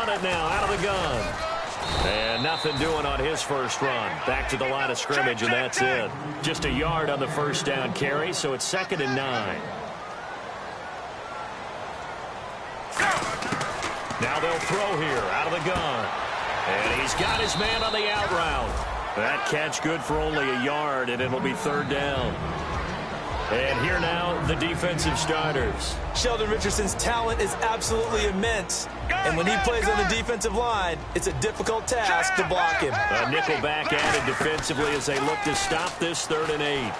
run it now out of the gun. And nothing doing on his first run. Back to the line of scrimmage, and that's it. Just a yard on the first down carry, so it's 2nd and 9. Now they'll throw here out of the gun. And he's got his man on the out route. That catch good for only a yard, and it'll be 3rd down. And here now, the defensive starters. Sheldon Richardson's talent is absolutely immense. And when he plays on the defensive line, it's a difficult task to block him. A nickel back added defensively as they look to stop this 3rd and 8.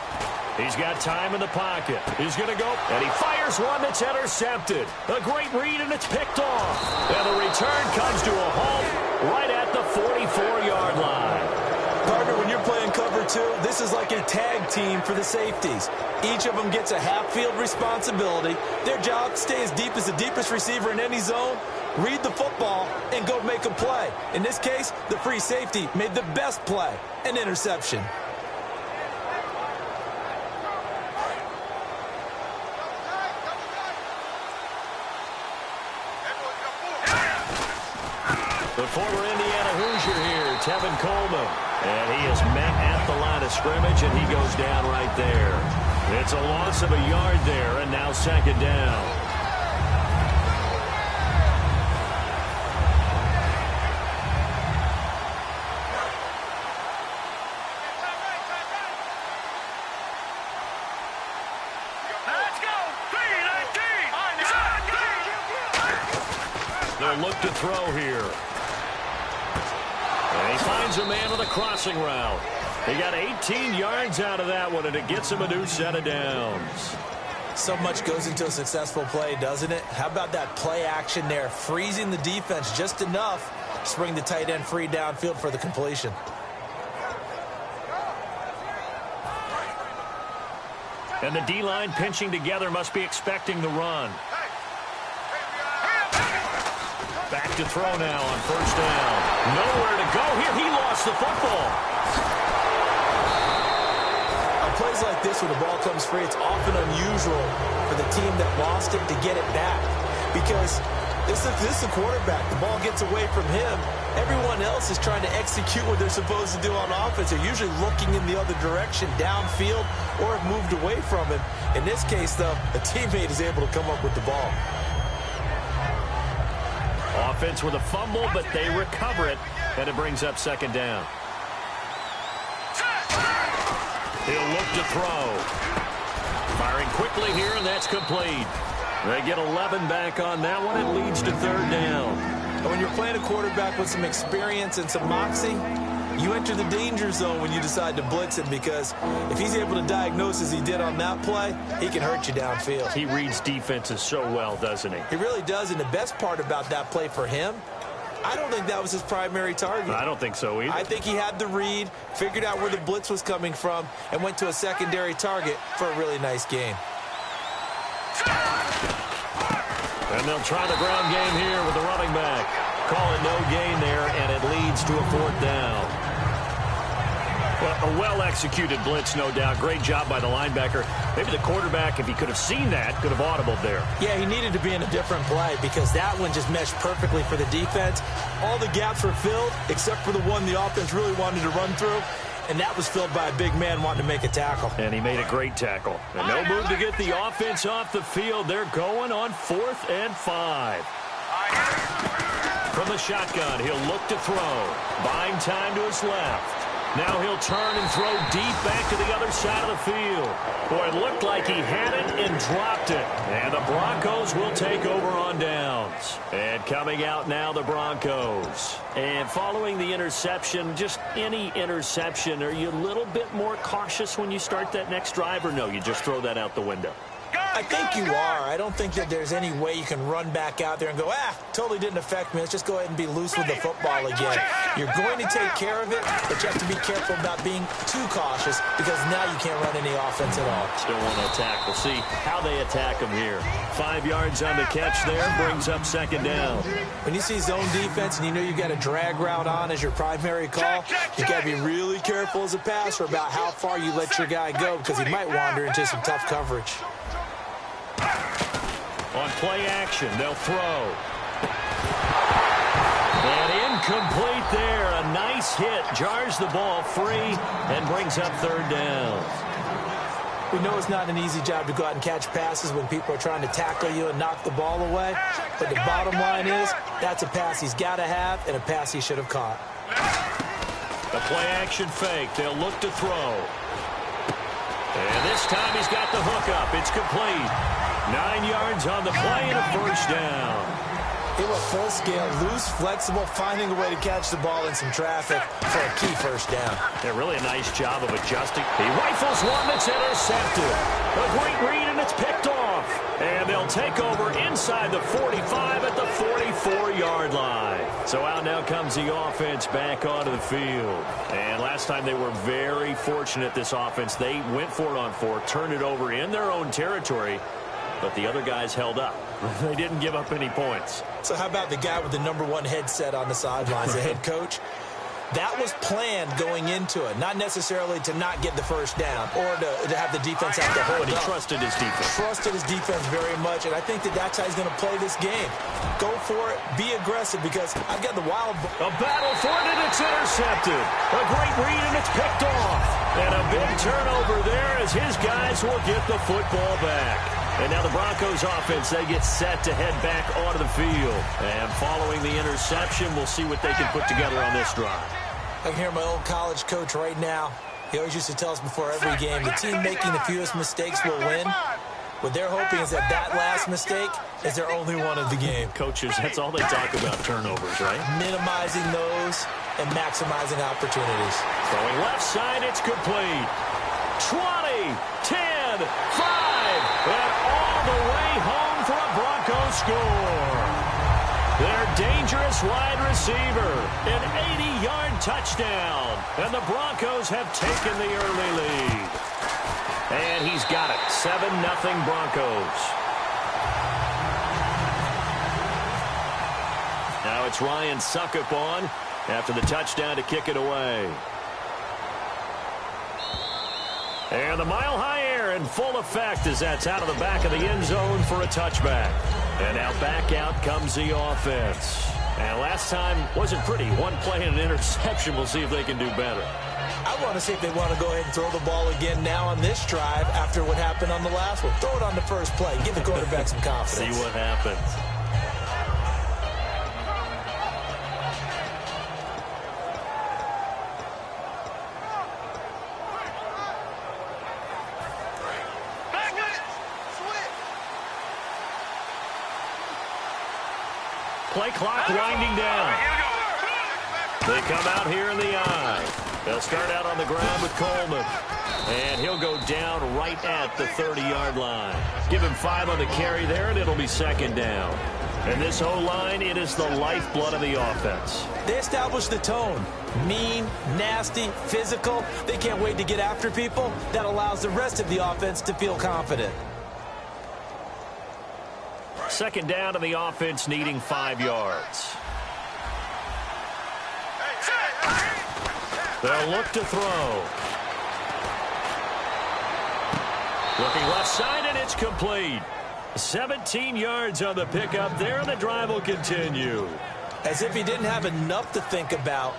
He's got time in the pocket. He's going to go, and he fires one that's intercepted. A great read, and it's picked off. And the return comes to a halt right at the 44-yard line. Partner, when you're playing cover 2, this is like a tag team for the safeties. Each of them gets a half-field responsibility. Their job, stay as deep as the deepest receiver in any zone, read the football, and go make a play. In this case, the free safety made the best play, an interception. The former Indiana Hoosier here, Tevin Coleman. And he is met at the line of scrimmage, and he goes down right there. It's a loss of a yard there, and now 2nd down. Let's go! They'll look to throw here. And he finds a man on the crossing route. He got 18 yards out of that one, and it gets him a new set of downs. So much goes into a successful play, doesn't it? How about that play action there, freezing the defense just enough to bring the tight end free downfield for the completion. And the D-line pinching together must be expecting the run. Back to throw now on 1st down. Nowhere to go here. He lost the football. On plays like this, when the ball comes free, it's often unusual for the team that lost it to get it back. Because this is the quarterback. The ball gets away from him. Everyone else is trying to execute what they're supposed to do on offense. They're usually looking in the other direction, downfield, or have moved away from him. In this case, though, a teammate is able to come up with the ball. Offense with a fumble, but they recover it, and it brings up 2nd down. He'll look to throw. Firing quickly here, and that's complete. They get 11 back on that one. It leads to 3rd down. And when you're playing a quarterback with some experience and some moxie, you enter the danger zone when you decide to blitz him, because if he's able to diagnose as he did on that play, he can hurt you downfield. He reads defenses so well, doesn't he? He really does, and the best part about that play for him, I don't think that was his primary target. I don't think so either. I think he had the read, figured out where the blitz was coming from, and went to a secondary target for a really nice gain. And they'll try the ground game here with the running back. Call it no gain there, and it leads to a 4th down. Well, a well-executed blitz, no doubt. Great job by the linebacker. Maybe the quarterback, if he could have seen that, could have audibled there. Yeah, he needed to be in a different play because that one just meshed perfectly for the defense. All the gaps were filled except for the one the offense really wanted to run through, and that was filled by a big man wanting to make a tackle. And he made a great tackle. And no move to get the offense off the field. They're going on 4th and 5. From the shotgun, he'll look to throw. Buying time to his left. Now he'll turn and throw deep back to the other side of the field. Boy, it looked like he had it and dropped it. And the Broncos will take over on downs. And coming out now, the Broncos. And following the interception, just any interception, are you a little bit more cautious when you start that next drive, or no, you just throw that out the window? I think you are. I don't think that there's any way you can run back out there and go, totally didn't affect me. Let's just go ahead and be loose with the football again. You're going to take care of it, but you have to be careful about being too cautious because now you can't run any offense at all. Still want to attack. We'll see how they attack him here. 5 yards on the catch there, brings up 2nd down. When you see zone defense and you know you've got a drag route on as your primary call, you got to be really careful as a passer about how far you let your guy go because he might wander into some tough coverage. On play action, they'll throw. Incomplete there. A nice hit. Jars the ball free and brings up third down. We know it's not an easy job to go out and catch passes when people are trying to tackle you and knock the ball away. But the bottom line is that's a pass he's got to have and a pass he should have caught. The play-action fake. They'll look to throw. And this time he's got the hook up. It's complete. 9 yards on the play and a first down. They were full scale, loose, flexible, finding a way to catch the ball in some traffic for a key first down. Yeah, really a nice job of adjusting. He rifles one that's intercepted. A great read, and it's picked off. And they'll take over inside the 45 at the 44-yard line. So out now comes the offense back onto the field. And last time they were very fortunate, this offense. They went for it on 4, turned it over in their own territory, but the other guys held up. They didn't give up any points. So how about the guy with the #1 headset on the sidelines, the head coach? That was planned going into it, not necessarily to not get the first down or to have the defense have to hold But he up. trusted his defense. Trusted his defense very much, and I think that's how he's going to play this game. Go for it, be aggressive, because I've got the wild... A battle for it, and it's intercepted. A great read, and it's picked off. And a big turnover there as his guys will get the football back. And now the Broncos offense, they get set to head back onto the field. And following the interception, we'll see what they can put together on this drive. I can hear my old college coach right now. He always used to tell us before every game, the team making the fewest mistakes will win. What they're hoping is that last mistake is their only one of the game. Coaches, that's all they talk about, turnovers, right? Minimizing those and maximizing opportunities. Throwing left side, it's complete. 20, 10, 5, and all the way home for a Broncos score. Their dangerous wide receiver, an 80-yard touchdown, and the Broncos have taken the early lead. And he's got it, 7-0 Broncos. Now it's Ryan Suckup on after the touchdown to kick it away. And the mile-high air in full effect as that's out of the back of the end zone for a touchback. And now back out comes the offense. And last time wasn't pretty. One play and an interception. We'll see if they can do better. I want to see if they want to go ahead and throw the ball again now on this drive after what happened on the last one. Throw it on the first play. Give the quarterback some confidence. See what happens. Play clock winding down. They come out here in the eye. They'll start out on the ground with Coleman. And he'll go down right at the 30-yard line. Give him 5 on the carry there, and it'll be second down. And this O-line, it is the lifeblood of the offense. They established the tone. Mean, nasty, physical. They can't wait to get after people. That allows the rest of the offense to feel confident. Second down to the offense, needing 5 yards. They'll look to throw. Looking left side, and it's complete. 17 yards on the pickup there, and the drive will continue. As if he didn't have enough to think about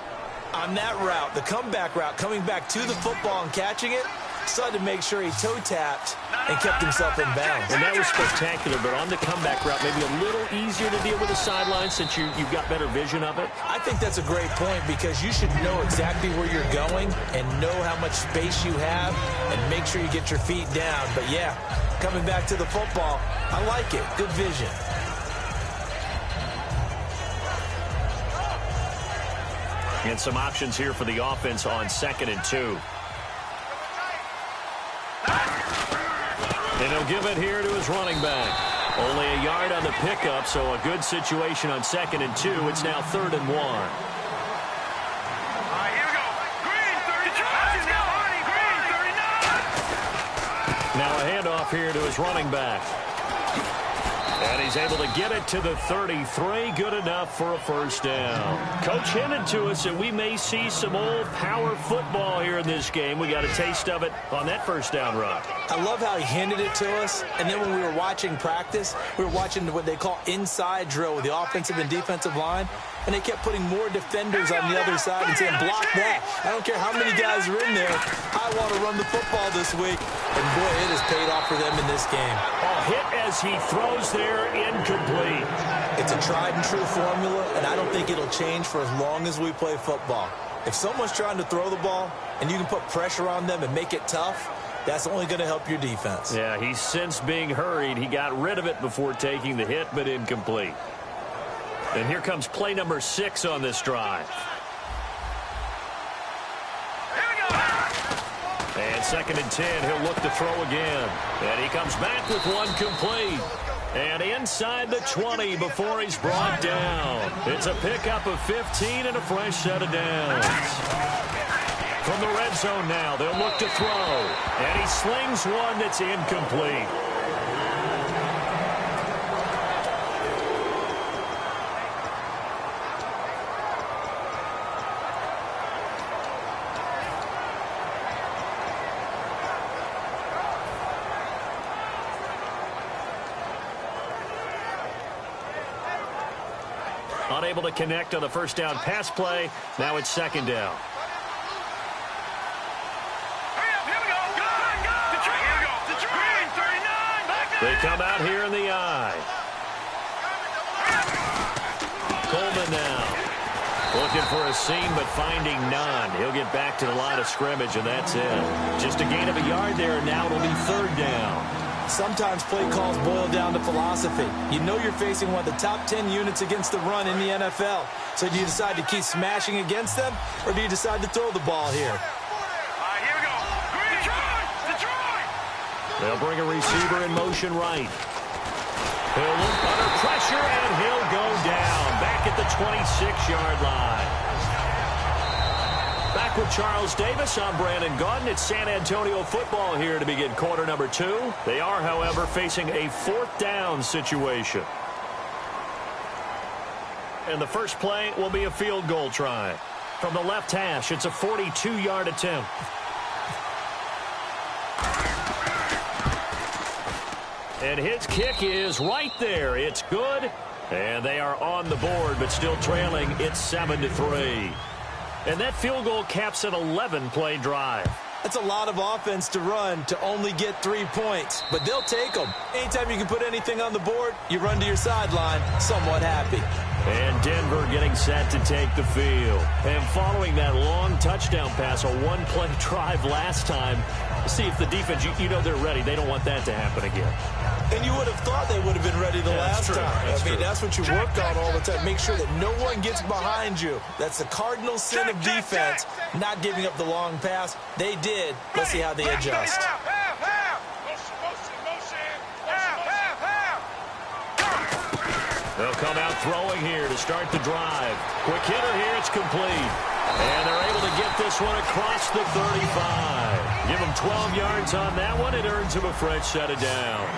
on that route, the comeback route, coming back to the football and catching it, decided to make sure he toe-tapped and kept himself in bounds. And that was spectacular, but on the comeback route, maybe a little easier to deal with the sideline since you've got better vision of it. I think that's a great point because you should know exactly where you're going and know how much space you have and make sure you get your feet down. But, yeah, coming back to the football, I like it. Good vision. And some options here for the offense on 2nd and 2. And he'll give it here to his running back. Only a yard on the pickup, so a good situation on 2nd and 2. It's now 3rd and 1. All right, here we go. Green, 32. Green, 39. Now a handoff here to his running back. And he's able to get it to the 33. Good enough for a first down. Coach hinted to us that we may see some old power football here in this game. We got a taste of it on that first down run. I love how he hinted it to us. And then when we were watching practice, we were watching what they call inside drill with the offensive and defensive line. and they kept putting more defenders on the other side and saying, block that. I don't care how many guys are in there. I want to run the football this week. And, boy, it has paid off for them in this game. A hit as he throws there, incomplete. It's a tried-and-true formula, and I don't think it'll change for as long as we play football. If someone's trying to throw the ball and you can put pressure on them and make it tough, that's only going to help your defense. Yeah, he's since being hurried. He got rid of it before taking the hit, but incomplete. And here comes play number 6 on this drive. And 2nd and 10, he'll look to throw again. And he comes back with one complete. And inside the 20 before he's brought down. It's a pickup of 15 and a fresh set of downs. From the red zone now, they'll look to throw. And he slings one that's incomplete. Unable to connect on the first down pass play. Now it's 2nd down. They come out here in the I. Coleman now. Looking for a seam, but finding none. He'll get back to the line of scrimmage, and that's it. Just a gain of a yard there, and now it'll be 3rd down. Sometimes play calls boil down to philosophy. You know you're facing one of the top 10 units against the run in the NFL. So do you decide to keep smashing against them, or do you decide to throw the ball here? Here we go. Detroit! They'll bring a receiver in motion right. He'll look under pressure, and he'll go down. Back at the 26-yard line. Back with Charles Davis, I'm Brandon Gaudin. It's San Antonio football here to begin quarter number 2. They are, however, facing a 4th down situation. And the first play will be a field goal try. From the left hash, it's a 42-yard attempt. And his kick is right there. It's good. And they are on the board, but still trailing. It's 7-3. And that field goal caps an 11-play drive. That's a lot of offense to run to only get 3 points, but they'll take them. Anytime you can put anything on the board, you run to your sideline somewhat happy. And Denver getting set to take the field. And following that long touchdown pass, a one-play drive last time, see if the defense, you know they're ready. They don't want that to happen again. And you would have thought they would have been ready the last time. I mean, that's what you work on all the time. Make sure that no one gets behind you. That's the cardinal sin of defense, not giving up the long pass. They did. Let's see how they adjust. They'll come out throwing here to start the drive. Quick hitter here, it's complete. And they're able to get this one across the 35. Give them 12 yards on that one. It earns them a fresh set of downs.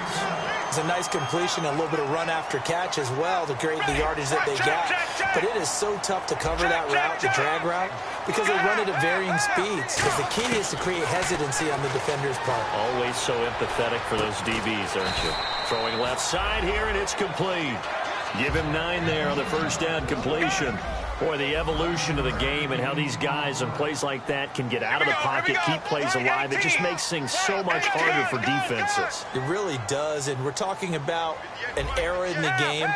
It's a nice completion, a little bit of run after catch as well to create the yardage that they got. But it is so tough to cover that route, the drag route, because they run it at varying speeds. Because the key is to create hesitancy on the defender's part. Always so empathetic for those DBs, aren't you? Throwing left side here, and it's complete. Give him 9 there on the first down completion. Boy, the evolution of the game and how these guys on plays like that can get out of the pocket, keep plays alive, it just makes things so much harder for defenses. It really does, and we're talking about an era in the game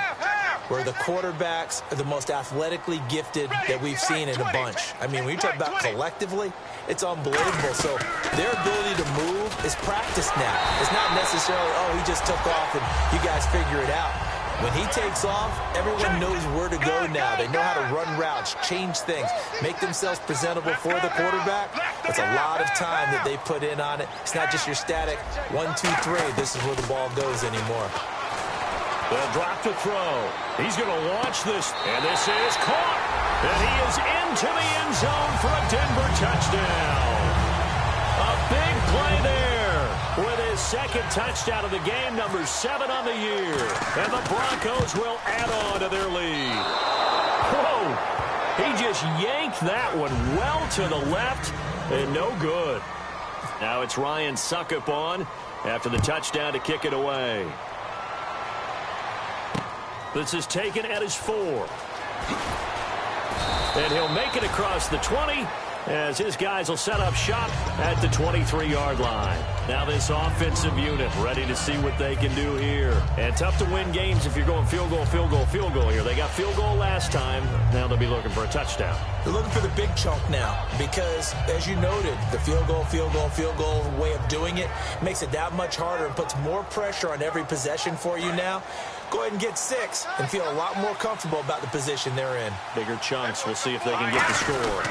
where the quarterbacks are the most athletically gifted that we've seen in a bunch. I mean, when you talk about collectively, it's unbelievable. So their ability to move is practiced now. It's not necessarily, oh, he just took off and you guys figure it out. When he takes off, everyone knows where to go now. They know how to run routes, change things, make themselves presentable for the quarterback. It's a lot of time that they put in on it. It's not just your static 1, 2, 3. This is where the ball goes anymore. They'll drop to throw. He's going to launch this, and this is caught. And he is into the end zone for a Denver touchdown. A big play there with his second touchdown of the game, number 7 on the year. And the Broncos will add on to their lead. Whoa! He just yanked that one well to the left, and no good. Now it's Ryan Suckup on after the touchdown to kick it away. This is taken at his 4. And he'll make it across the 20 as his guys will set up shop at the 23-yard line. Now this offensive unit ready to see what they can do here. And tough to win games if you're going field goal, field goal, field goal here. They got field goal last time. Now they'll be looking for a touchdown. They're looking for the big chunk now because, as you noted, the field goal, field goal, field goal way of doing it makes it that much harder and puts more pressure on every possession for you now. Go ahead and get 6 and feel a lot more comfortable about the position they're in. Bigger chunks. We'll see if they can get the score.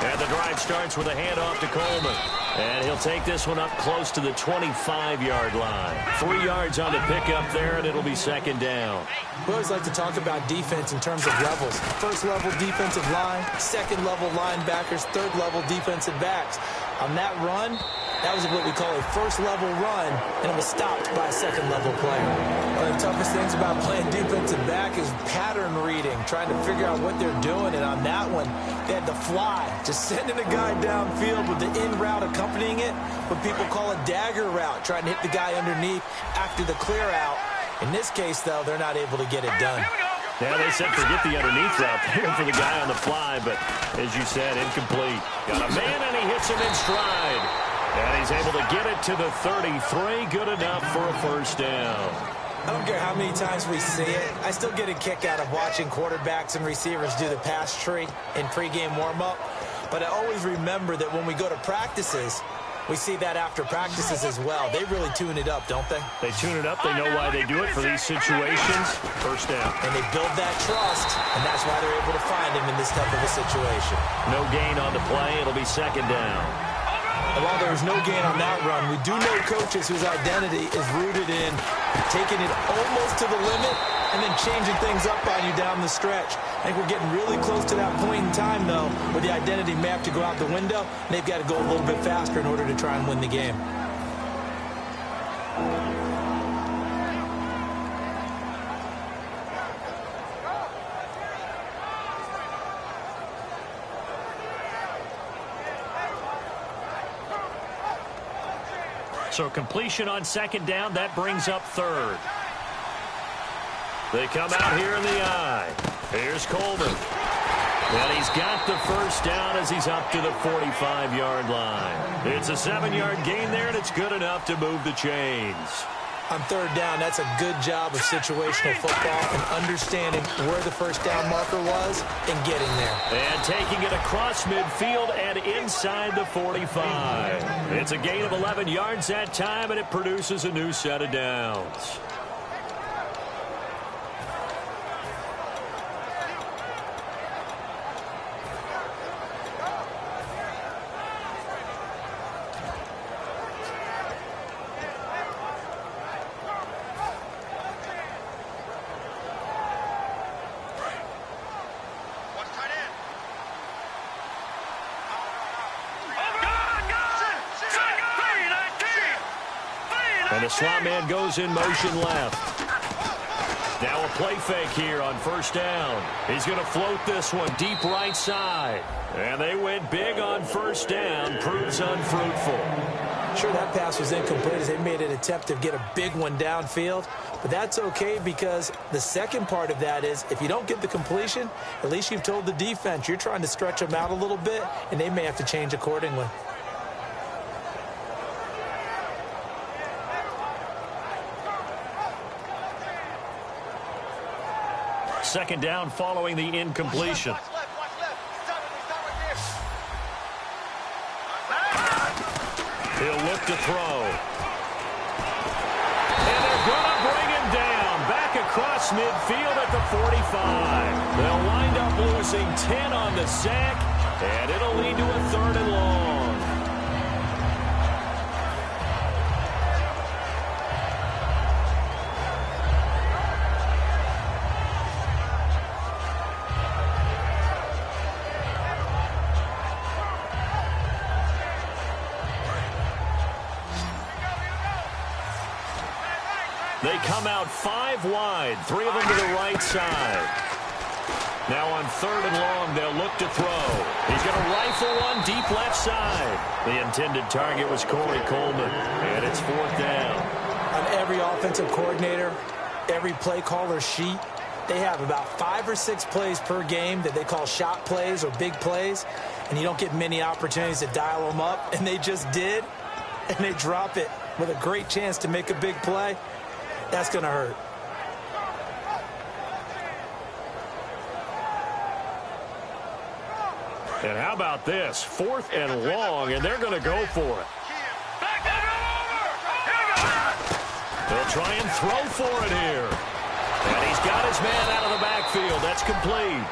And the drive starts with a handoff to Coleman. And he'll take this one up close to the 25-yard line. 3 yards on the pickup there, and it'll be second down. We always like to talk about defense in terms of levels. First-level defensive line, second-level linebackers, third-level defensive backs. On that run, that was what we call a first-level run, and it was stopped by a second-level player. One of the toughest things about playing defensive back is pattern reading, trying to figure out what they're doing. And on that one, they had the fly, just sending a guy downfield with the in route accompanying it, what people call a dagger route, trying to hit the guy underneath after the clear out. In this case, though, they're not able to get it done. Yeah, they said forget the underneath route there for the guy on the fly, but as you said, incomplete. Got a man, and he hits him in stride. And he's able to get it to the 33. Good enough for a first down. I don't care how many times we see it. I still get a kick out of watching quarterbacks and receivers do the pass tree in pregame warm-up. But I always remember that when we go to practices, we see that after practices as well. They really tune it up, don't they? They tune it up. They know why they do it for these situations. First down. And they build that trust, and that's why they're able to find him in this type of a situation. No gain on the play. It'll be second down. And while there was no gain on that run, we do know coaches whose identity is rooted in taking it almost to the limit and then changing things up on you down the stretch. I think we're getting really close to that point in time, though, where the identity may have to go out the window, and they've got to go a little bit faster in order to try and win the game. So completion on second down, that brings up third. They come out here in the eye. Here's Coleman. And he's got the first down as he's up to the 45-yard line. It's a 7-yard gain there, and it's good enough to move the chains. On third down, that's a good job of situational football and understanding where the first down marker was and getting there. And taking it across midfield and inside the 45. It's a gain of 11 yards that time, and it produces a new set of downs. And the slot man goes in motion left. Now a play fake here on first down. He's going to float this one deep right side. And they went big on first down. Proves unfruitful. Sure, that pass was incomplete as they made an attempt to get a big one downfield. But that's okay because the second part of that is if you don't get the completion, at least you've told the defense you're trying to stretch them out a little bit, and they may have to change accordingly. Second down following the incompletion. He'll look to throw. And they're going to bring him down. Back across midfield at the 45. They'll wind up losing 10 on the sack, and it'll lead to a third and long. They come out 5 wide, 3 of them to the right side. Now on third and long, they'll look to throw. He's going to rifle one deep left side. The intended target was Corey Coleman, and it's fourth down. On every offensive coordinator, every play caller sheet, they have about 5 or 6 plays per game that they call shot plays or big plays, and you don't get many opportunities to dial them up, and they just did, and they drop it with a great chance to make a big play. That's going to hurt. And how about this? 4th and long, and they're going to go for it. They'll try and throw for it here. And he's got his man out of the backfield. That's complete.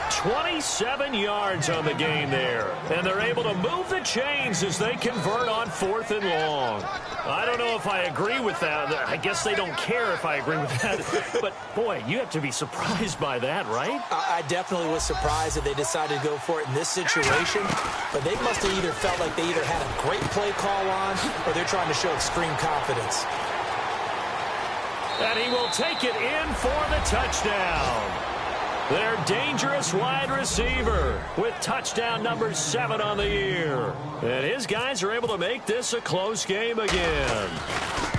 27 yards on the game there. And they're able to move the chains as they convert on 4th and long. I don't know if I agree with that. I guess they don't care if I agree with that. But, boy, you have to be surprised by that, right? I definitely was surprised that they decided to go for it in this situation. But they must have either felt like they either had a great play call on or they're trying to show extreme confidence. And he will take it in for the touchdown. Their dangerous wide receiver with touchdown number 7 on the year. And his guys are able to make this a close game again.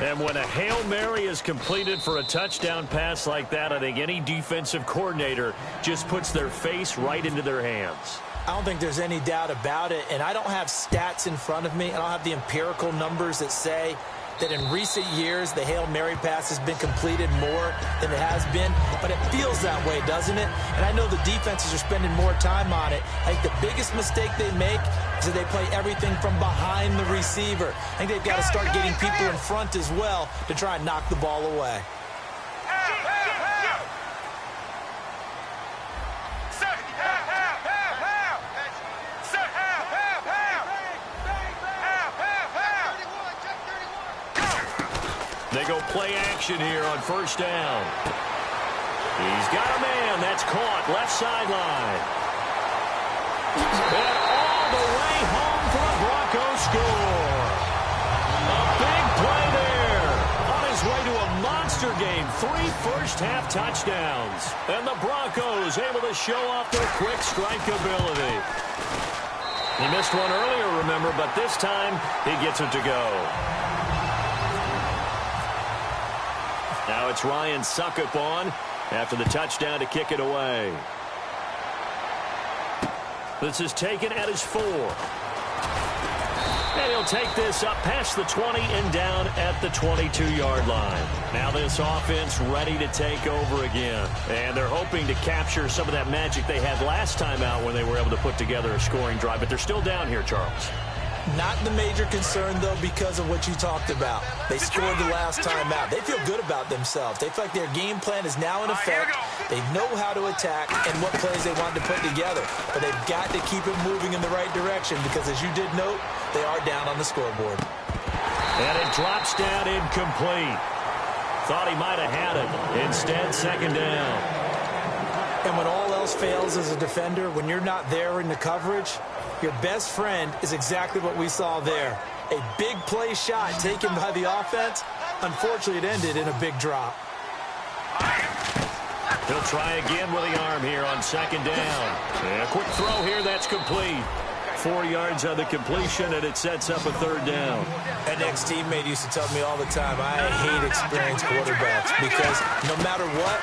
And when a Hail Mary is completed for a touchdown pass like that, I think any defensive coordinator just puts their face right into their hands. I don't think there's any doubt about it. And I don't have stats in front of me. I don't have the empirical numbers that say that in recent years the Hail Mary pass has been completed more than it has been, but it feels that way, doesn't it? And I know the defenses are spending more time on it. I think the biggest mistake they make is that they play everything from behind the receiver. I think they've got to start getting people in front as well to try and knock the ball away. They go play action here on 1st down. He's got a man. That's caught. Left sideline. And all the way home for a Broncos score. A big play there. On his way to a monster game. 3 first-half touchdowns. And the Broncos able to show off their quick strike ability. He missed one earlier, remember, but this time he gets it to go. Now it's Ryan Suckup on after the touchdown to kick it away. This is taken at his 4. And he'll take this up past the 20 and down at the 22-yard line. Now this offense ready to take over again. And they're hoping to capture some of that magic they had last time out when they were able to put together a scoring drive. But they're still down here, Charles. Not the major concern, though, because of what you talked about. They scored the last time out. They feel good about themselves. They feel like their game plan is now in effect. They know how to attack and what plays they want to put together. But they've got to keep it moving in the right direction because, as you did note, they are down on the scoreboard. And it drops down incomplete. Thought he might have had it. Instead, 2nd down. And when all else fails as a defender, when you're not there in the coverage, your best friend is exactly what we saw there. A big play shot taken by the offense. Unfortunately, it ended in a big drop. He'll try again with the arm here on 2nd down. And a quick throw here, that's complete. 4 yards on the completion, and it sets up a 3rd down. An ex-teammate used to tell me all the time, I hate experienced quarterbacks because no matter what,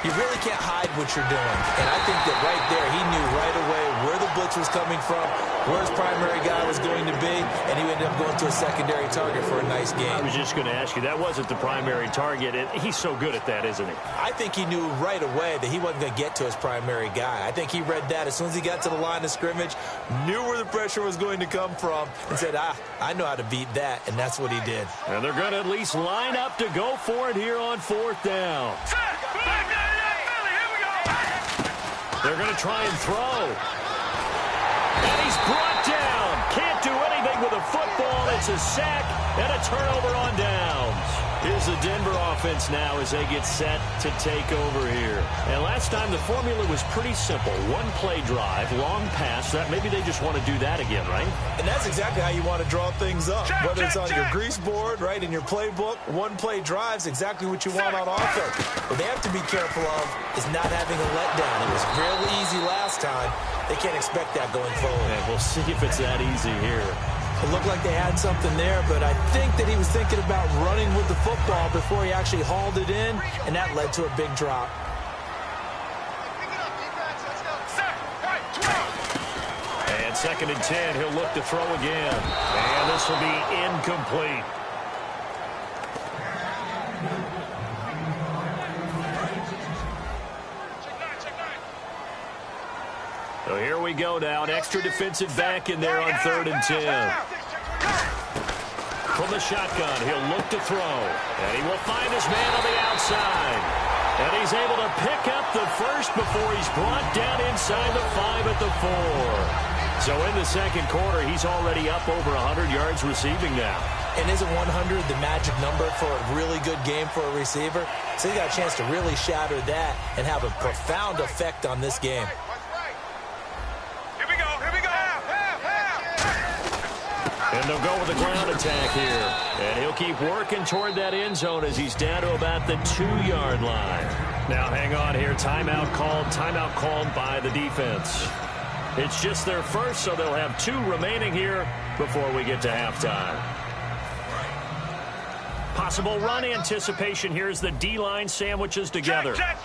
you really can't hide what you're doing. And I think that right there, he knew right away where the blitz was coming from, where his primary guy was going to be, and he ended up going to a secondary target for a nice game. I was just going to ask you, that wasn't the primary target, and he's so good at that, isn't he? I think he knew right away that he wasn't going to get to his primary guy. I think he read that as soon as he got to the line of scrimmage, knew where the pressure was going to come from, and said, I know how to beat that, and that's what he did. And they're going to at least line up to go for it here on 4th down. They're going to try and throw. And he's brought down. Can't do anything with a football. It's a sack and a turnover on downs. Here's the Denver offense now as they get set to take over here. And last time the formula was pretty simple. 1 play drive, long pass. That maybe they just want to do that again, right? And that's exactly how you want to draw things up. Whether it's on your grease board, right, in your playbook, 1 play drive is exactly what you want on offense. What they have to be careful of is not having a letdown. It was real easy last time. They can't expect that going forward. And we'll see if it's that easy here. It looked like they had something there, but I think that he was thinking about running with the football before he actually hauled it in, and that led to a big drop. 2nd and 10, he'll look to throw again. And this will be incomplete. So here we go now. An extra defensive back in there on 3rd and 10. From the shotgun, he'll look to throw. And he will find his man on the outside. And he's able to pick up the first before he's brought down inside the 5 at the 4. So in the 2nd quarter, he's already up over 100 yards receiving now. And isn't 100 the magic number for a really good game for a receiver? So he got a chance to really shatter that and have a profound effect on this game. And they'll go with the ground attack here. And he'll keep working toward that end zone as he's down to about the 2-yard line. Now hang on here. Timeout called by the defense. It's just their first, so they'll have 2 remaining here before we get to halftime. Possible run anticipation here as the D-line sandwiches together. Check.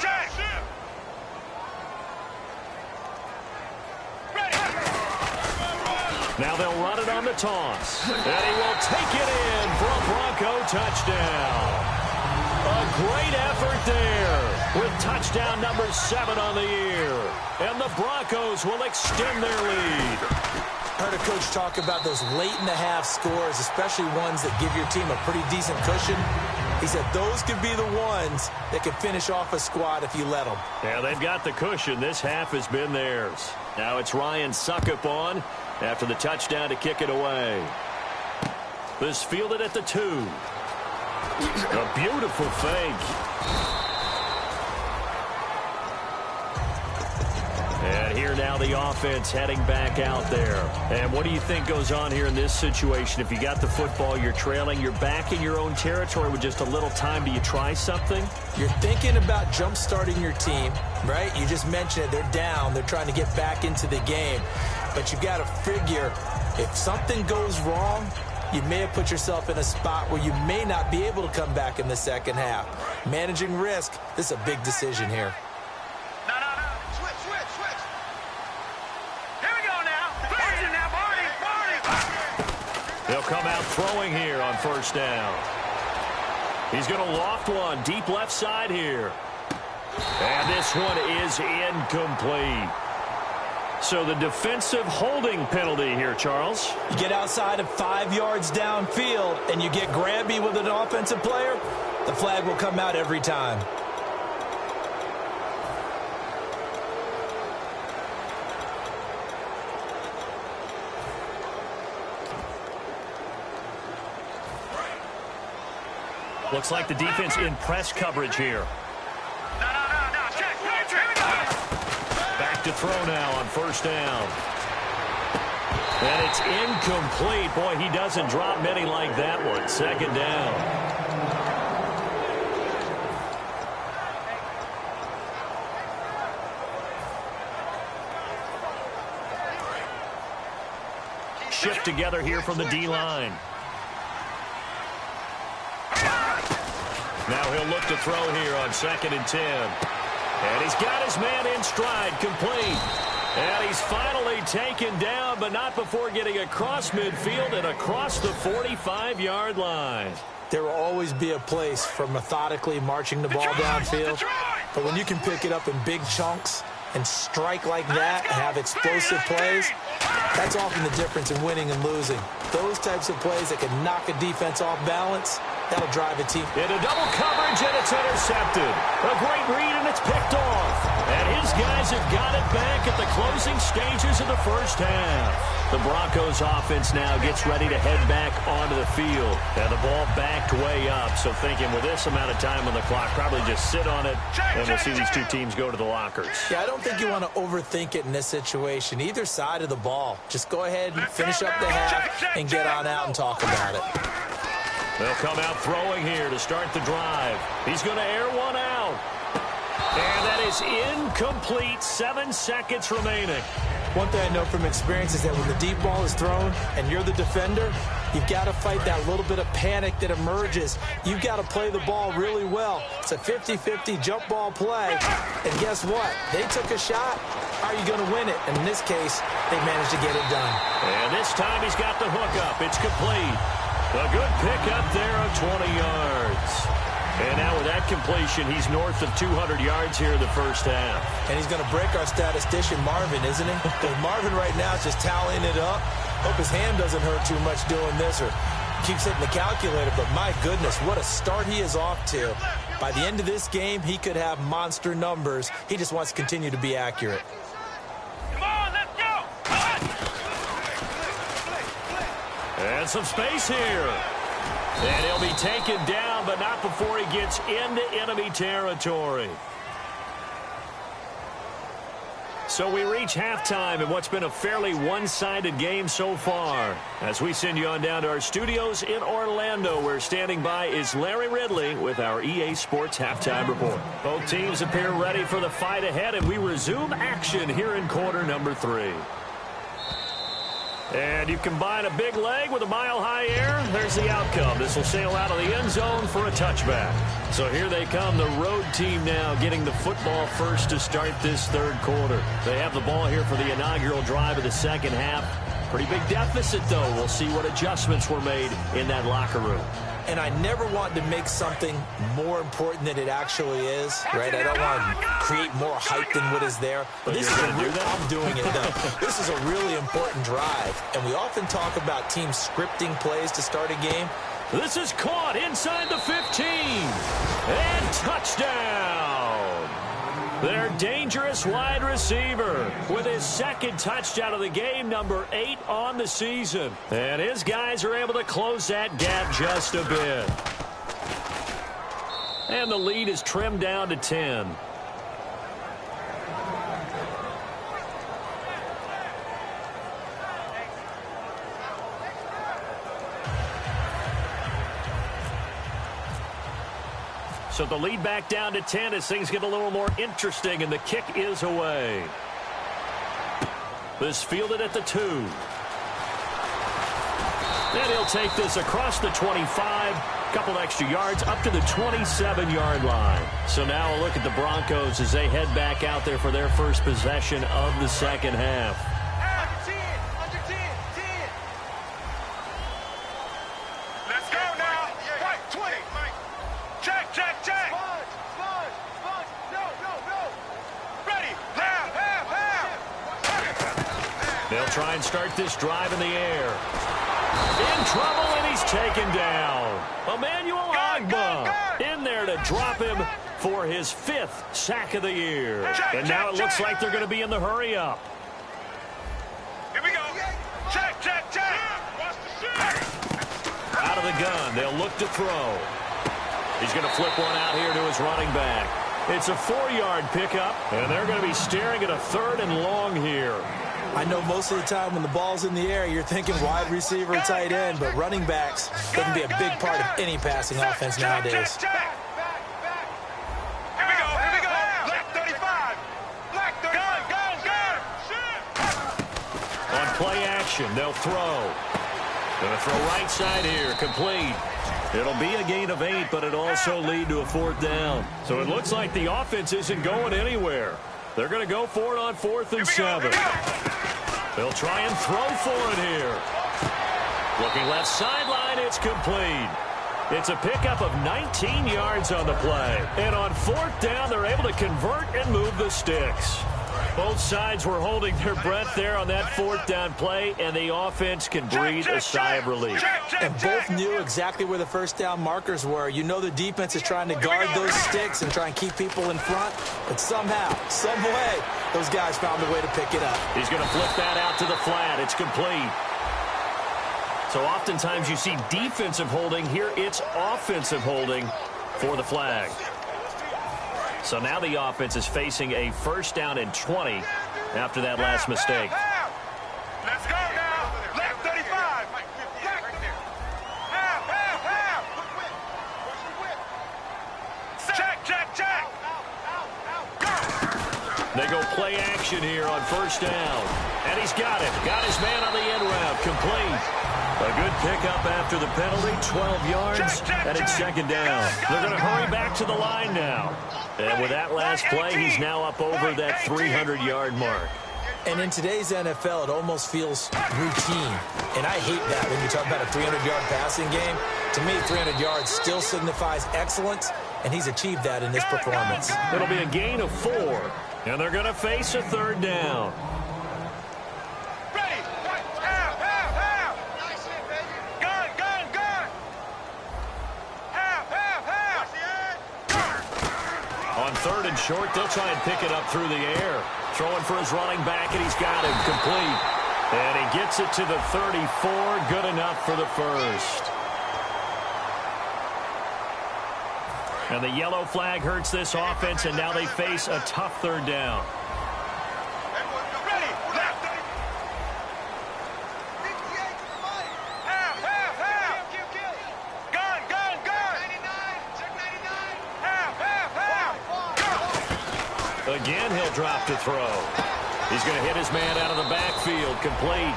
Now they'll run it on the toss. And he will take it in for a Bronco touchdown. A great effort there with touchdown number 7 on the year. And the Broncos will extend their lead. Heard a coach talk about those late-in-the-half scores, especially ones that give your team a pretty decent cushion. He said those could be the ones that can finish off a squad if you let them. Yeah, they've got the cushion. This half has been theirs. Now it's Ryan Suckup on after the touchdown to kick it away. This fielded at the 2. A beautiful fake. And here now the offense heading back out there. And what do you think goes on here in this situation? If you got the football, you're trailing, you're back in your own territory with just a little time. Do you try something? You're thinking about jump-starting your team, right? You just mentioned it. They're down. They're trying to get back into the game. But you've got to figure if something goes wrong, you may have put yourself in a spot where you may not be able to come back in the second half. Managing risk, this is a big decision here. No. Switch. Here we go now. Marty. They'll come out throwing here on 1st down. He's going to loft one deep left side here. And this one is incomplete. So the defensive holding penalty here, Charles. You get outside of 5 yards downfield and you get grabby with an offensive player, the flag will come out every time. Looks like the defense in press coverage here. No. Check. Here we go. Back to throw now on 1st down. And it's incomplete. Boy, he doesn't drop many like that one. 2nd down. Shift together here from the D-line. Now he'll look to throw here on 2nd and 10. And he's got his man in stride, complete. And he's finally taken down, but not before getting across midfield and across the 45-yard line. There will always be a place for methodically marching the ball downfield. But when you can pick it up in big chunks and strike like that and have explosive plays, that's often the difference in winning and losing. Those types of plays that can knock a defense off balance, that'll drive a team. Into double coverage, and it's intercepted. A great read, and it's picked off. And his guys have got it back at the closing stages of the 1st half. The Broncos offense now gets ready to head back onto the field. And the ball backed way up. So thinking with this amount of time on the clock, probably just sit on it, and we'll see these 2 teams go to the lockers. Yeah, I don't think you want to overthink it in this situation. Either side of the ball. Just go ahead and finish up the half and get on out and talk about it. They'll come out throwing here to start the drive. He's going to air one out. And that is incomplete. 7 seconds remaining. One thing I know from experience is that when the deep ball is thrown and you're the defender, you've got to fight that little bit of panic that emerges. You've got to play the ball really well. It's a 50-50 jump ball play. And guess what? They took a shot. All are you going to win it? And in this case, they managed to get it done. And this time he's got the hook up. It's complete. A good pickup there of 20 yards. And now with that completion, he's north of 200 yards here in the first half. And he's going to break our statistician, Marvin, isn't he? Because Marvin right now is just tallying it up. Hope his hand doesn't hurt too much doing this or keeps hitting the calculator. But my goodness, what a start he is off to. By the end of this game, he could have monster numbers. He just wants to continue to be accurate. Come on, let's go. And some space here. And he'll be taken down, but not before he gets into enemy territory. So we reach halftime in what's been a fairly one-sided game so far. As we send you on down to our studios in Orlando, where standing by is Larry Ridley with our EA Sports Halftime Report. Both teams appear ready for the fight ahead, and we resume action here in quarter number 3. And you combine a big leg with a mile-high air, there's the outcome. This will sail out of the end zone for a touchback. So here they come, the road team now getting the football first to start this third quarter. They have the ball here for the inaugural drive of the second half. Pretty big deficit, though. We'll see what adjustments were made in that locker room. And I never want to make something more important than it actually is, right? I don't want to create more hype than what is there. But this is I'm doing it, though. This is a really important drive. And we often talk about teams scripting plays to start a game. This is caught inside the 15. And touchdown. Their dangerous wide receiver with his second touchdown of the game, number 8 on the season. And his guys are able to close that gap just a bit. And the lead is trimmed down to 10. So the lead back down to 10 as things get a little more interesting, and the kick is away. This fielded at the 2. And he'll take this across the 25, couple extra yards up to the 27-yard line. So now a look at the Broncos as they head back out there for their first possession of the second half. Under 10. Let's go now. Right, 20. Check. No. Ready. Half. They'll try and start this drive in the air. In trouble, and he's taken down. Emmanuel Ogbah in there to drop him for his 5th sack of the year. And now it looks like they're going to be in the hurry-up. Here we go. Check. Watch the shot. Out of the gun, they'll look to throw. He's going to flip one out here to his running back. It's a 4-yard pickup, and they're going to be staring at a 3rd and long here. I know most of the time when the ball's in the air, you're thinking wide receiver, tight end, but running backs, they can be a big part of any passing offense nowadays. Here we go. Black 35. Gun. On play action, they'll throw. Going to throw right side here, complete. It'll be a gain of 8, but it'll also lead to a 4th down. So it looks like the offense isn't going anywhere. They're going to go for it on 4th and 7. They'll try and throw for it here. Looking left sideline, it's complete. It's a pickup of 19 yards on the play. And on 4th down, they're able to convert and move the sticks. Both sides were holding their breath there on that 4th down play, and the offense can breathe a sigh of relief. And both knew exactly where the first down markers were. You know the defense is trying to guard those sticks and try and keep people in front, but somehow, some way, those guys found a way to pick it up. He's going to flip that out to the flat. It's complete. So oftentimes you see defensive holding. Here it's offensive holding for the flag. So now the offense is facing a 1st down and 20 after that last mistake. Let's go now. Left 35. Check. They go play action here on 1st down. And he's got it. Got his man on the end route. Complete. A good pickup after the penalty. 12 yards. And it's second down. They're going to hurry back to the line now. And with that last play, he's now up over that 300-yard mark. And in today's NFL, it almost feels routine. And I hate that when you talk about a 300-yard passing game. To me, 300 yards still signifies excellence, and he's achieved that in this performance. It'll be a gain of 4, and they're going to face a third down. Ready. Half. Nice hit, baby. Gun. Half. On third and short, they'll try and pick it up through the air. Throwing for his running back, and he's got him complete. And he gets it to the 34. Good enough for the first. And the yellow flag hurts this offense, and now they face a tough third down. Ready. Left. Half. Gun. 99. Check 99. Half. Again, he'll drop to throw. He's going to hit his man out of the backfield. Complete.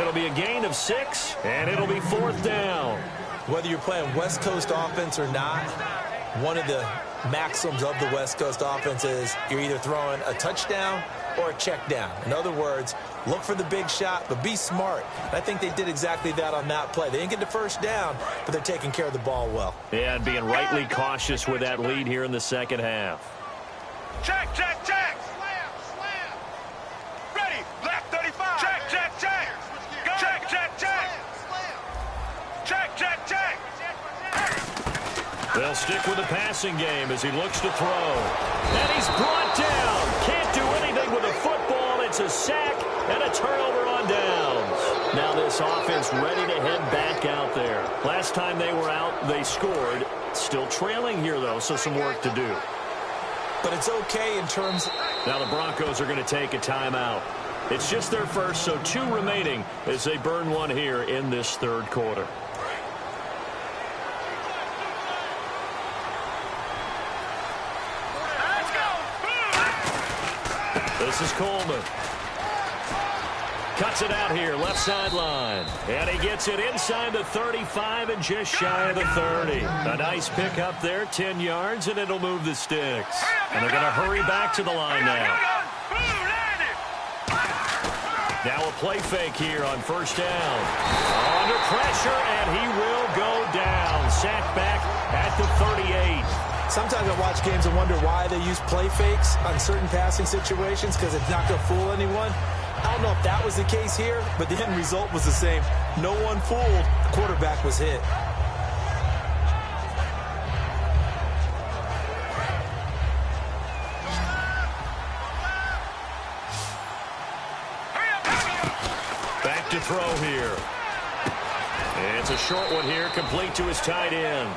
It'll be a gain of 6, and it'll be fourth down. Whether you're playing West Coast offense or not, one of the maxims of the West Coast offense is you're either throwing a touchdown or a check down. In other words, look for the big shot, but be smart. And I think they did exactly that on that play. They didn't get the first down, but they're taking care of the ball well. Yeah, and being rightly cautious with that lead here in the second half. Check. Slam. Ready. Left 35. Check. Go. Check. They'll stick with the passing game as he looks to throw. And he's brought down. Can't do anything with the football. It's a sack and a turnover on downs. Now this offense ready to head back out there. Last time they were out, they scored. Still trailing here, though, so some work to do. But it's okay in terms... Now the Broncos are going to take a timeout. It's just their first, so 2 remaining as they burn one here in this third quarter. This is Coleman. Cuts it out here, left sideline. And he gets it inside the 35 and just shy of the 30. A nice pick up there, 10 yards, and it'll move the sticks. And they're going to hurry back to the line now. Now a play fake here on first down. Under pressure, and he will go down. Sacked back at the 38. Sometimes I watch games and wonder why they use play fakes on certain passing situations, because it's not going to fool anyone. I don't know if that was the case here, but the end result was the same. No one fooled. The quarterback was hit. Back to throw here. It's a short one here, complete to his tight end.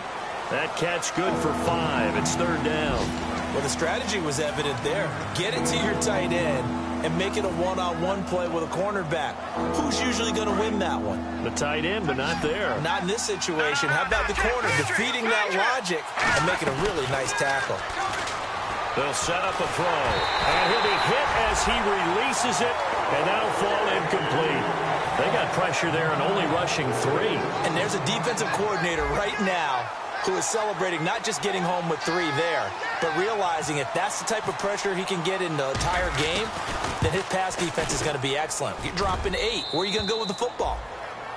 That catch good for 5. It's third down. Well, the strategy was evident there. Get it to your tight end and make it a one-on-one play with a cornerback. Who's usually going to win that one? The tight end, but not there. Not in this situation. How about the corner defeating that logic and making a really nice tackle? They'll set up a throw. And he'll be hit as he releases it, and that'll fall incomplete. They got pressure there and only rushing 3. And there's a defensive coordinator right now who is celebrating not just getting home with 3 there, but realizing if that's the type of pressure he can get in the entire game, then his pass defense is going to be excellent. You're dropping 8. Where are you going to go with the football?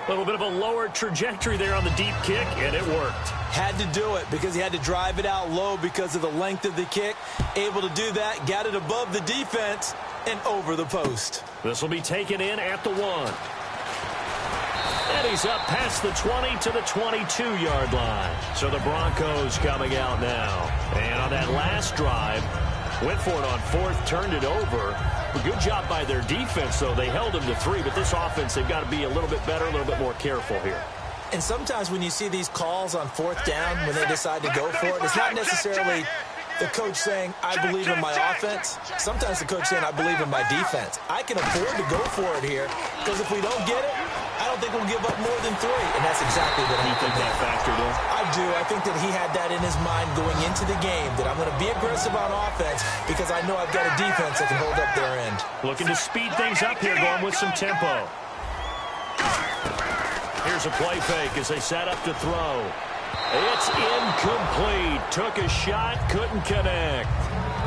A little bit of a lower trajectory there on the deep kick, and it worked. Had to do it because he had to drive it out low because of the length of the kick. Able to do that, got it above the defense and over the post. This will be taken in at the 1. And he's up past the 20 to the 22-yard line. So the Broncos coming out now. And on that last drive, went for it on 4th, turned it over. A good job by their defense, though. They held him to 3, but this offense, they've got to be a little bit better, a little bit more careful here. And sometimes when you see these calls on 4th down, when they decide to go for it, it's not necessarily the coach saying, I believe in my offense. Sometimes the coach saying, I believe in my defense. I can afford to go for it here because if we don't get it, I don't think we'll give up more than 3, and that's exactly what You think that factored in? I do. I think that he had that in his mind going into the game, that I'm going to be aggressive on offense because I know I've got a defense that can hold up their end. Looking to speed things up here, going with some tempo. Here's a play fake as they set up to throw. It's incomplete. Took a shot, couldn't connect.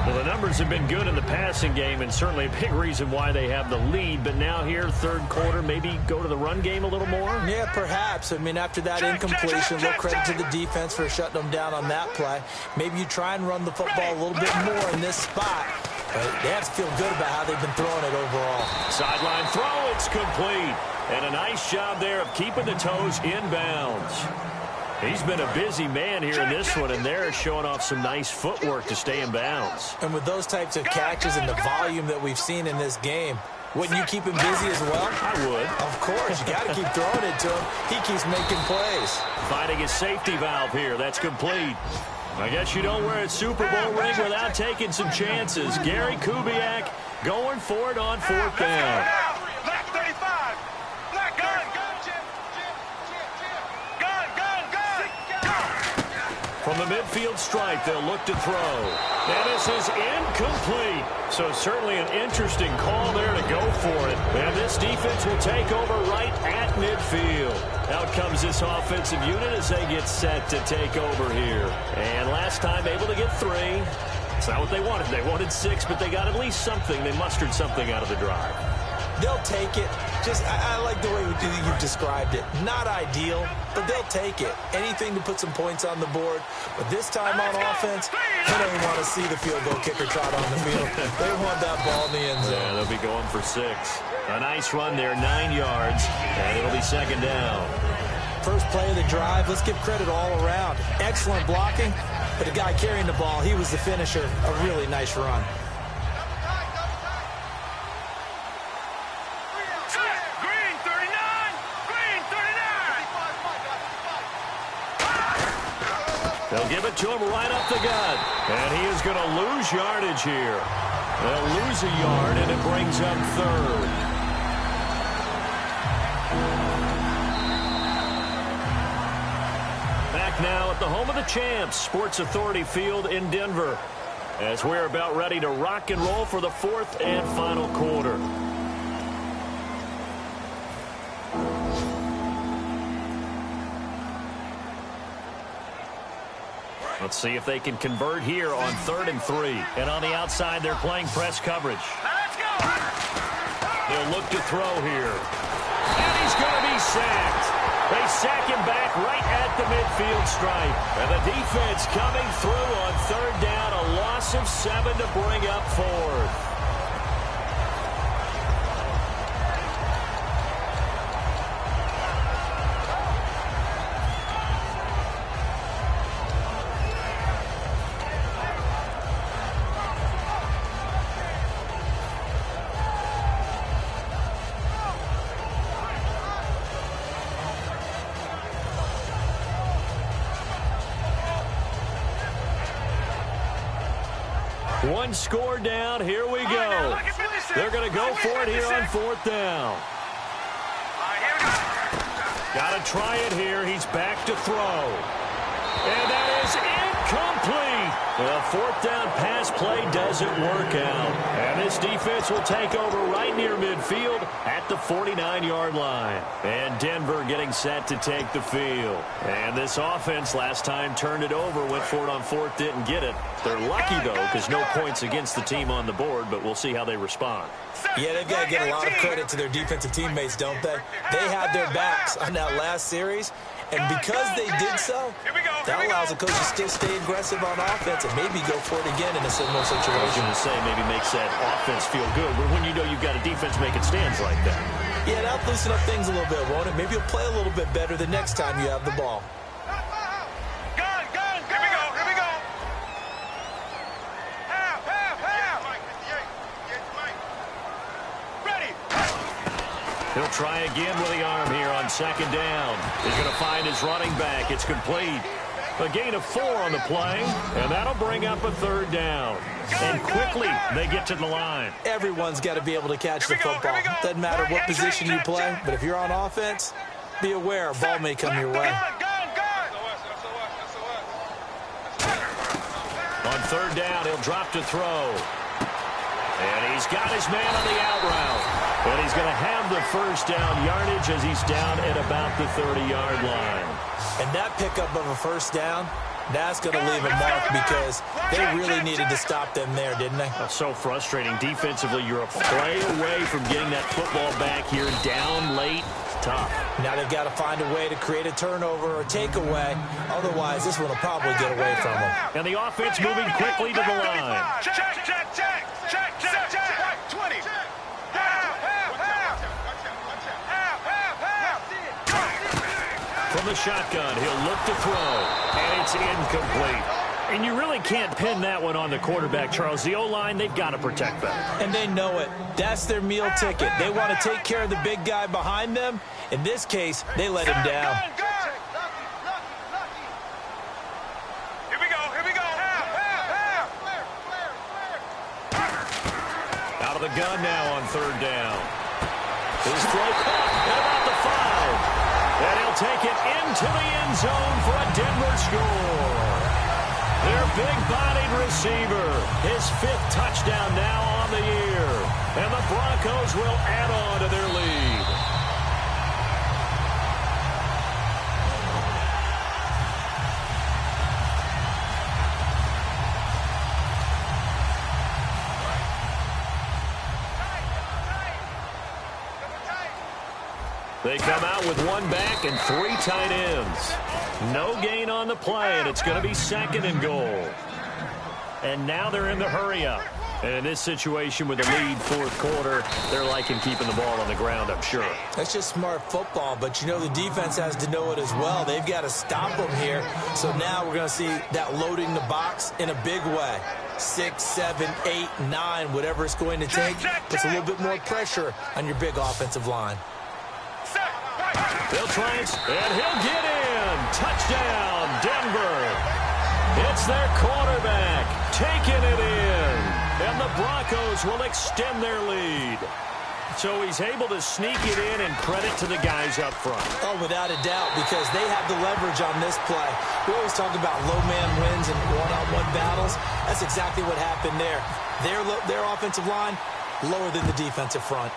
Well, the numbers have been good in the passing game, and certainly a big reason why they have the lead. But now here, third quarter, maybe go to the run game a little more? Yeah, perhaps. I mean, after that incompletion, a little credit to the defense for shutting them down on that play. Maybe you try and run the football a little bit more in this spot. But they have to feel good about how they've been throwing it overall. Sideline throw, it's complete. And a nice job there of keeping the toes inbounds. He's been a busy man here in this one, and they're showing off some nice footwork to stay in bounds. And with those types of catches and the volume that we've seen in this game, wouldn't you keep him busy as well? I would. Of course. You got to keep throwing it to him. He keeps making plays. Finding his safety valve here. That's complete. I guess you don't wear a Super Bowl ring without taking some chances. Gary Kubiak going for it on 4th down. Left 35. Left gun. From the midfield stripe, they'll look to throw. And this is incomplete. So certainly an interesting call there to go for it. And this defense will take over right at midfield. Out comes this offensive unit as they get set to take over here. And last time able to get 3. It's not what they wanted. They wanted 6, but they got at least something. They mustered something out of the drive. They'll take it. I like the way you've described it. Not ideal, but they'll take it. Anything to put some points on the board. But this time on offense, they don't want to see the field goal kicker trot on the field. They want that ball in the end zone. Yeah, they'll be going for 6. A nice run there, 9 yards, and it'll be 2nd down. First play of the drive, let's give credit all around. Excellent blocking, but the guy carrying the ball, he was the finisher. A really nice run. They'll give it to him right up the gut. And he is going to lose yardage here. They'll lose a yard, and it brings up 3rd. Back now at the home of the champs, Sports Authority Field in Denver, as we're about ready to rock and roll for the 4th and final quarter. Let's see if they can convert here on 3rd and 3. And on the outside, they're playing press coverage. Let's go. They'll look to throw here. And he's going to be sacked. They sack him back right at the midfield stripe. And the defense coming through on 3rd down. A loss of 7 to bring up 4th. One score down. Here we go. They're going to go for it here on 4th down. Got to try it here. He's back to throw. And that is incomplete. The 4th down pass play doesn't work out. And this defense will take over right near midfield at the 49-yard line. And Denver getting set to take the field. And this offense last time turned it over, went for it on 4th, didn't get it. They're lucky, though, because no points against the team on the board, but we'll see how they respond. Yeah, they've got to get a lot of credit to their defensive teammates, don't they? They had their backs on that last series, and because they did so, that allows the coach to still stay aggressive on offense and maybe go for it again in a similar situation. I was going to say maybe makes that offense feel good, but when you know you've got a defense making stands like that. Yeah, that'll loosen up things a little bit, won't it? Maybe you'll play a little bit better the next time you have the ball. He'll try again with the arm here on 2nd down. He's going to find his running back. It's complete. A gain of 4 on the play, and that'll bring up a 3rd down. And quickly, they get to the line. Everyone's got to be able to catch the football. Doesn't matter what position you play, but if you're on offense, be aware a ball may come your way. On 3rd down, he'll drop to throw. And he's got his man on the out route. And he's going to have the 1st down yardage as he's down at about the 30-yard line. And that pickup of a 1st down, that's going to leave a mark because they really needed to stop them there, didn't they? That's so frustrating. Defensively, you're a play away from getting that football back here down late. Tough. Now they've got to find a way to create a turnover or takeaway. Otherwise, this one will probably get away from them. And the offense moving quickly to the line. Check. 20. From the shotgun, he'll look to throw, and it's incomplete. And you really can't pin that one on the quarterback, Charles. The O-line, they've got to protect that. And they know it. That's their meal ticket. They want to take care of the big guy behind them. In this case, they let him down. Here we go. Out of the gun now on 3rd down. His throw caught at about the 5. And he'll take it into the end zone for a Denver score. Their big-bodied receiver, his 5th touchdown now on the year. And the Broncos will add on to their lead. They come out with 1 back and 3 tight ends. No gain on the play, and it's going to be 2nd and goal. And now they're in the hurry-up. And in this situation with the lead 4th quarter, they're liking keeping the ball on the ground, I'm sure. That's just smart football, but you know the defense has to know it as well. They've got to stop them here. So now we're going to see that loading the box in a big way. 6, 7, 8, 9, whatever it's going to take, puts a little bit more pressure on your big offensive line. They'll try it, and he'll get in. Touchdown, Denver. It's their quarterback taking it in. And the Broncos will extend their lead. So he's able to sneak it in, and credit to the guys up front. Oh, without a doubt, because they have the leverage on this play. We always talk about low man wins and one-on-one battles. That's exactly what happened there. Their offensive line lower than the defensive front.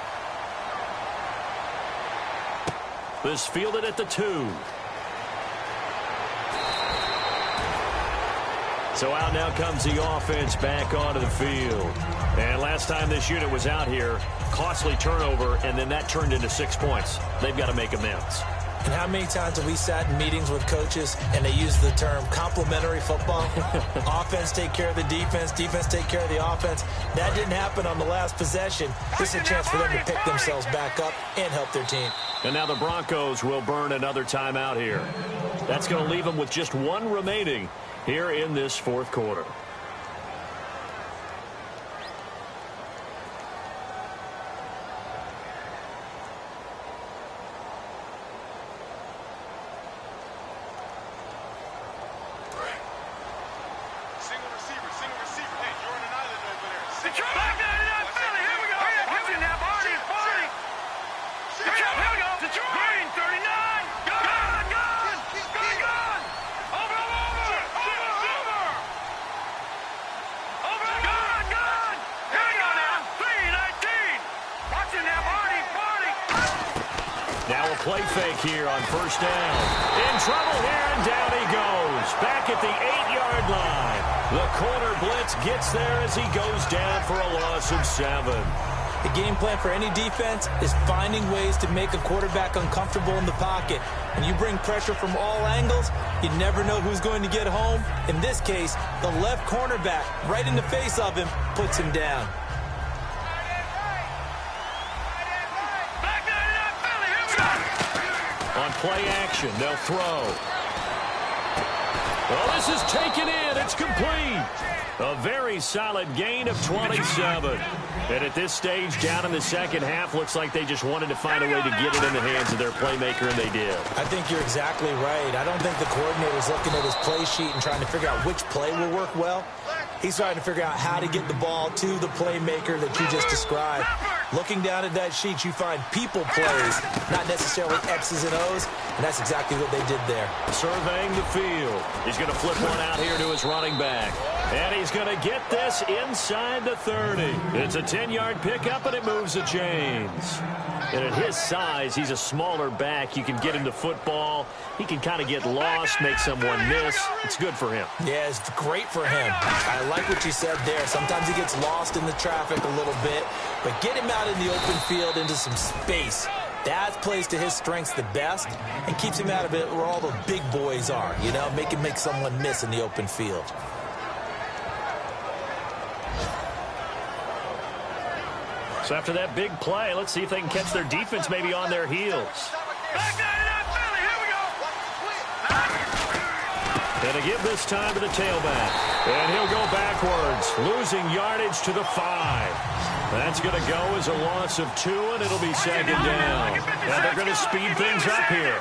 This fielded at the 2. So out now comes the offense back onto the field. And last time this unit was out here, costly turnover, and then that turned into 6 points. They've got to make amends. And how many times have we sat in meetings with coaches and they use the term complementary football? Offense take care of the defense, defense take care of the offense. That didn't happen on the last possession. This is a chance for them to pick themselves back up and help their team. And now the Broncos will burn another timeout here. That's going to leave them with just 1 remaining here in this 4th quarter. Play fake here on 1st down. In trouble here, and down he goes. Back at the 8-yard line. The corner blitz gets there as he goes down for a loss of 7. The game plan for any defense is finding ways to make a quarterback uncomfortable in the pocket. When you bring pressure from all angles, you never know who's going to get home. In this case, the left cornerback, right in the face of him, puts him down. On play action, they'll throw. Well, this is taken in. It's complete. A very solid gain of 27. And at this stage, down in the second half, looks like they just wanted to find a way to get it in the hands of their playmaker, and they did. I think you're exactly right. I don't think the coordinator's looking at his play sheet and trying to figure out which play will work well. He's trying to figure out how to get the ball to the playmaker that you just described. Looking down at that sheet, you find people plays, not necessarily X's and O's, and that's exactly what they did there. Surveying the field. He's going to flip one out here to his running back. And he's going to get this inside the 30. It's a 10-yard pickup, and it moves the chains. And at his size, he's a smaller back. You can get him the football. He can kind of get lost, make someone miss. It's good for him. Yeah, it's great for him. I like what you said there. Sometimes he gets lost in the traffic a little bit, but get him out in the open field into some space. That plays to his strengths the best and keeps him out of it where all the big boys are, you know, make him make someone miss in the open field. So after that big play, let's see if they can catch their defense maybe on their heels. And to give this time to the tailback. And he'll go backwards, losing yardage to the 5. That's going to go as a loss of 2, and it'll be second down. And they're going to speed things up here.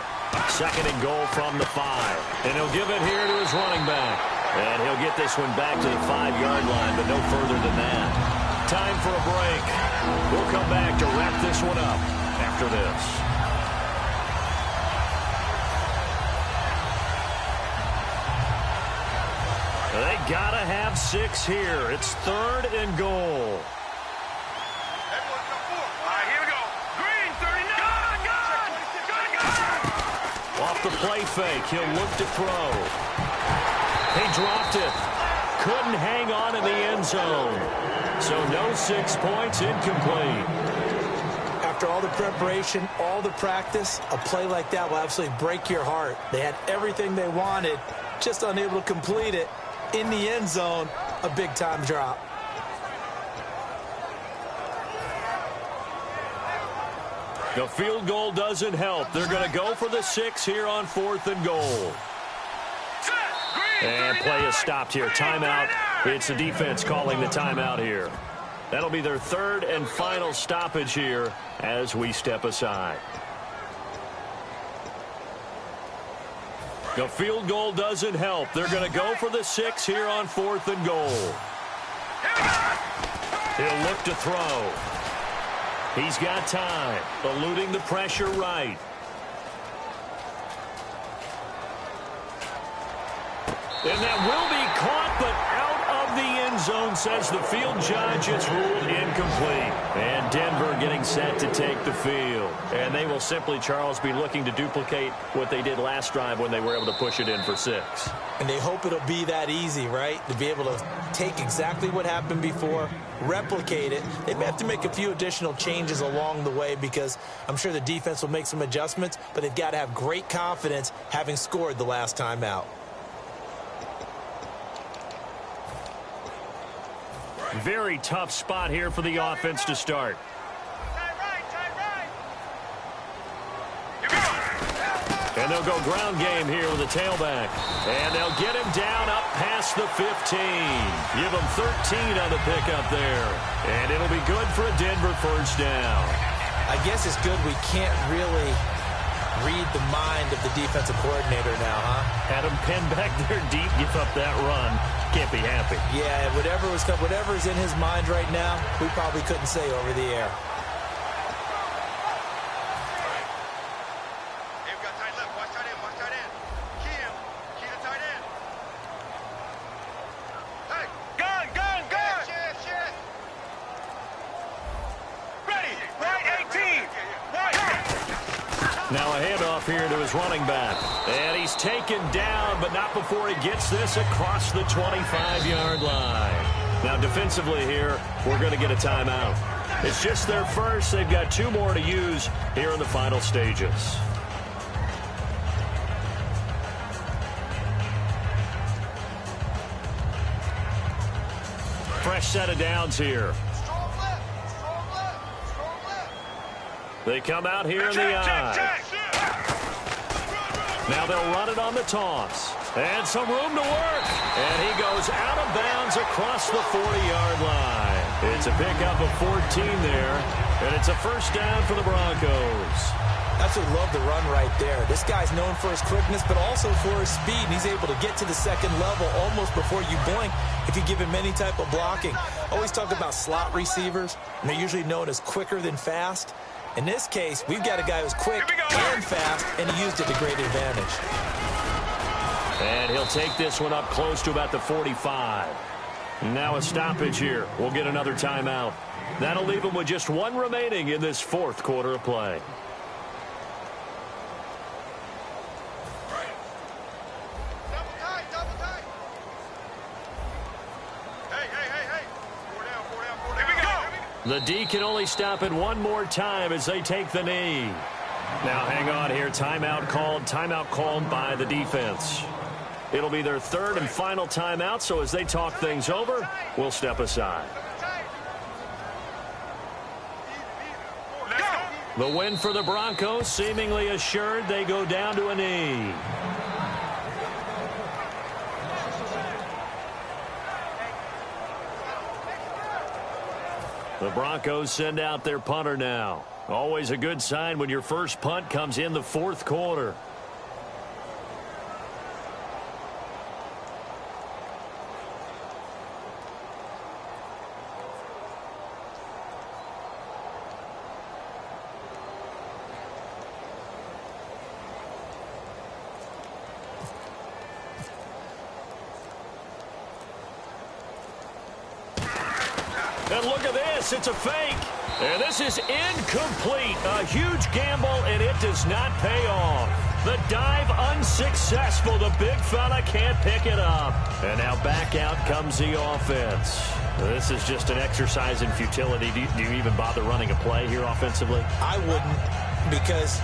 Second and goal from the 5. And he'll give it here to his running back. And he'll get this one back to the 5-yard line, but no further than that. Time for a break. We'll come back to wrap this one up after this. They gotta have 6 here. It's third and goal. Here we go. Green, 39. Off the play fake, he'll look to throw. He dropped it. Couldn't hang on in the end zone. So no 6 points, incomplete. After all the preparation, all the practice, a play like that will absolutely break your heart. They had everything they wanted, just unable to complete it. In the end zone, a big-time drop. The field goal doesn't help. They're going to go for the 6 here on 4th and goal. And play is stopped here. Timeout. It's the defense calling the timeout here. That'll be their 3rd and final stoppage here as we step aside. The field goal doesn't help. They're going to go for the 6 here on 4th and goal. He'll look to throw. He's got time, eluding the pressure right. And that will be caught, but out of the end zone, says the field judge. It's ruled incomplete. And Denver getting set to take the field. And they will simply, Charles, be looking to duplicate what they did last drive when they were able to push it in for 6. And they hope it'll be that easy, right? To be able to take exactly what happened before, replicate it. They may have to make a few additional changes along the way because I'm sure the defense will make some adjustments, but they've got to have great confidence having scored the last time out. Very tough spot here for the offense to start. And they'll go ground game here with a tailback. And they'll get him down up past the 15. Give him 13 on the pickup there. And it'll be good for a Denver first down. I guess it's good we can't really read the mind of the defensive coordinator now, huh? Had him pinned back there deep, give up that run. Can't be happy. Yeah, whatever's in his mind right now, we probably couldn't say over the air. Hey, we got tight left. Watch tight end. Watch tight end. Key him. Key the tight end. Hey, gun. Shit. Ready. Right 18. Right. Now a handoff here to his running back. And he's taken down, but not before he gets this across the 25-yard line. Now defensively here, we're going to get a timeout. It's just their first. They've got 2 more to use here in the final stages. Fresh set of downs here. They come out here in the eye. Now they'll run it on the toss. And some room to work. And he goes out of bounds across the 40-yard line. It's a pickup of 14 there. And it's a first down for the Broncos. Absolutely love the run right there. This guy's known for his quickness, but also for his speed. And he's able to get to the second level almost before you blink if you give him any type of blocking. Always talk about slot receivers, and they're usually known as quicker than fast. In this case, we've got a guy who's quick and fast, and he used it to great advantage. And he'll take this one up close to about the 45. Now a stoppage here. We'll get another timeout. That'll leave him with just one remaining in this fourth quarter of play. Double tight. Hey. 4 down. Here we go. The D can only stop it one more time as they take the knee. Now hang on here. Timeout called by the defense. It'll be their third and final timeout, so as they talk things over, we'll step aside. The win for the Broncos, seemingly assured. They go down to a knee. The Broncos send out their punter now. Always a good sign when your first punt comes in the fourth quarter. And look at this. It's a fake. And this is incomplete. A huge gamble, and it does not pay off. The dive unsuccessful. The big fella can't pick it up. And now back out comes the offense. This is just an exercise in futility. Do you even bother running a play here offensively? I wouldn't, because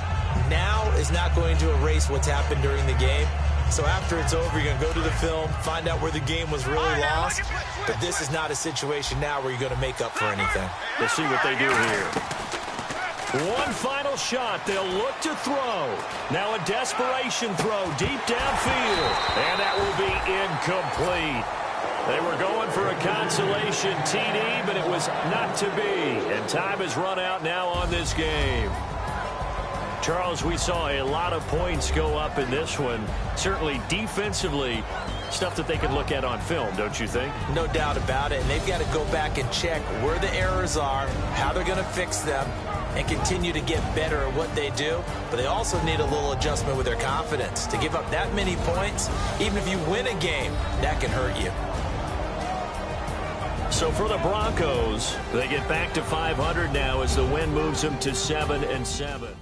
now is not going to erase what's happened during the game. So after it's over, you're going to go to the film, find out where the game was really lost. But this is not a situation now where you're going to make up for anything. We'll see what they do here. One final shot. They'll look to throw. Now a desperation throw deep downfield. And that will be incomplete. They were going for a consolation TD, but it was not to be. And time has run out now on this game. Charles, we saw a lot of points go up in this one. Certainly defensively, stuff that they can look at on film, don't you think? No doubt about it. And they've got to go back and check where the errors are, how they're going to fix them, and continue to get better at what they do. But they also need a little adjustment with their confidence. To give up that many points, even if you win a game, that can hurt you. So for the Broncos, they get back to 500 now as the win moves them to 7-7.